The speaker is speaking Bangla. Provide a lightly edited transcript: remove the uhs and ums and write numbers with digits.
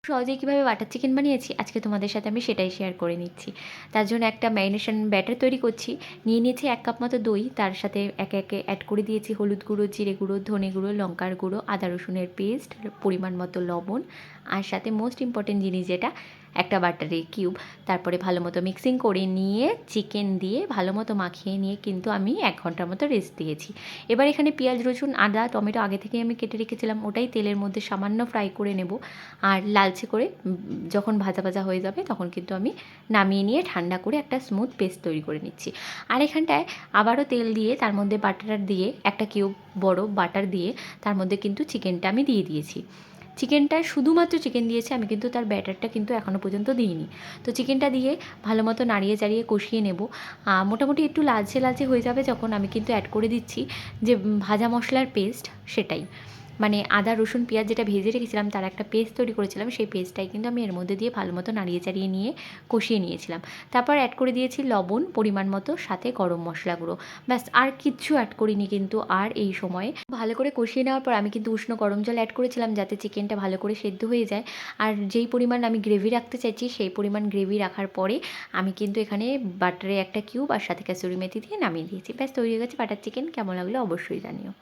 সহজেই কীভাবে বাটার চিকেন বানিয়েছি আজকে তোমাদের সাথে আমি সেটাই শেয়ার করে নিচ্ছি। তার জন্য একটা ম্যারিনেশন ব্যাটার তৈরি করছি। নিয়ে নিয়েছি 1 কাপ মতো দই, তার সাথে একে একে অ্যাড করে দিয়েছি হলুদ গুঁড়ো, জিরে গুঁড়ো, ধনে গুঁড়ো, লঙ্কার গুঁড়ো, আদা রসুনের পেস্ট, পরিমাণ মতো লবণ, আর সাথে মোস্ট ইম্পর্টেন্ট জিনিস যেটা, একটা বাটারের কিউব। তারপরে ভালো মতো মিক্সিং করে নিয়ে চিকেন দিয়ে ভালো মতো মাখিয়ে নিয়ে কিন্তু আমি 1 ঘন্টার মতো রেস্ট দিয়েছি। এবার এখানে পেঁয়াজ, রসুন, আদা, টমেটো আগে থেকেই আমি কেটে রেখেছিলাম, ওটাই তেলের মধ্যে সামান্য ফ্রাই করে নেব। আর লালচে করে যখন ভাজা ভাজা হয়ে যাবে তখন কিন্তু আমি নামিয়ে নিয়ে ঠান্ডা করে একটা স্মুথ পেস্ট তৈরি করে নিচ্ছি। আর এখানটায় আবারও তেল দিয়ে তার মধ্যে বাটার দিয়ে একটা কিউব বড় বাটার দিয়ে তার মধ্যে কিন্তু চিকেনটা আমি দিয়ে দিয়েছি। চিকেনটা শুধুমাত্র চিকেন দিয়েছি, আমি কিন্তু তার ব্যাটারটা কিন্তু এখনও পর্যন্ত দিইনি। তো চিকেনটা দিয়ে ভালো মতো নাড়িয়ে চাড়িয়ে কষিয়ে নেব। মোটামুটি একটু লালচে লালচে হয়ে যাবে যখন আমি কিন্তু অ্যাড করে দিচ্ছি যে ভাজা মশলার পেস্ট, সেটাই মানে আদা রসুন পেঁয়াজ যেটা ভেজে রেখেছিলাম তার একটা পেস্ট তৈরি করেছিলাম, সেই পেস্টটাই কিন্তু আমি এর মধ্যে দিয়ে ভালো মতো নাড়িয়ে চাড়িয়ে নিয়ে কষিয়ে নিয়েছিলাম। তারপর অ্যাড করে দিয়েছি লবণ পরিমাণ মতো, সাথে গরম মশলা গুঁড়ো। ব্যাস, আর কিচ্ছু অ্যাড করিনি কিন্তু। আর এই সময়ে ভালো করে কষিয়ে নেওয়ার পর আমি কিন্তু উষ্ণ গরম জল অ্যাড করেছিলাম যাতে চিকেনটা ভালো করে সেদ্ধ হয়ে যায়। আর যেই পরিমাণ আমি গ্রেভি রাখতে চাইছি সেই পরিমাণ গ্রেভি রাখার পরে আমি কিন্তু এখানে বাটারে একটা কিউব আর সাথে কাসুরি মেথি দিয়ে নামিয়ে দিয়েছি। ব্যাস, তৈরি হয়ে গেছে বাটার চিকেন। কেমন লাগলো অবশ্যই জানিও।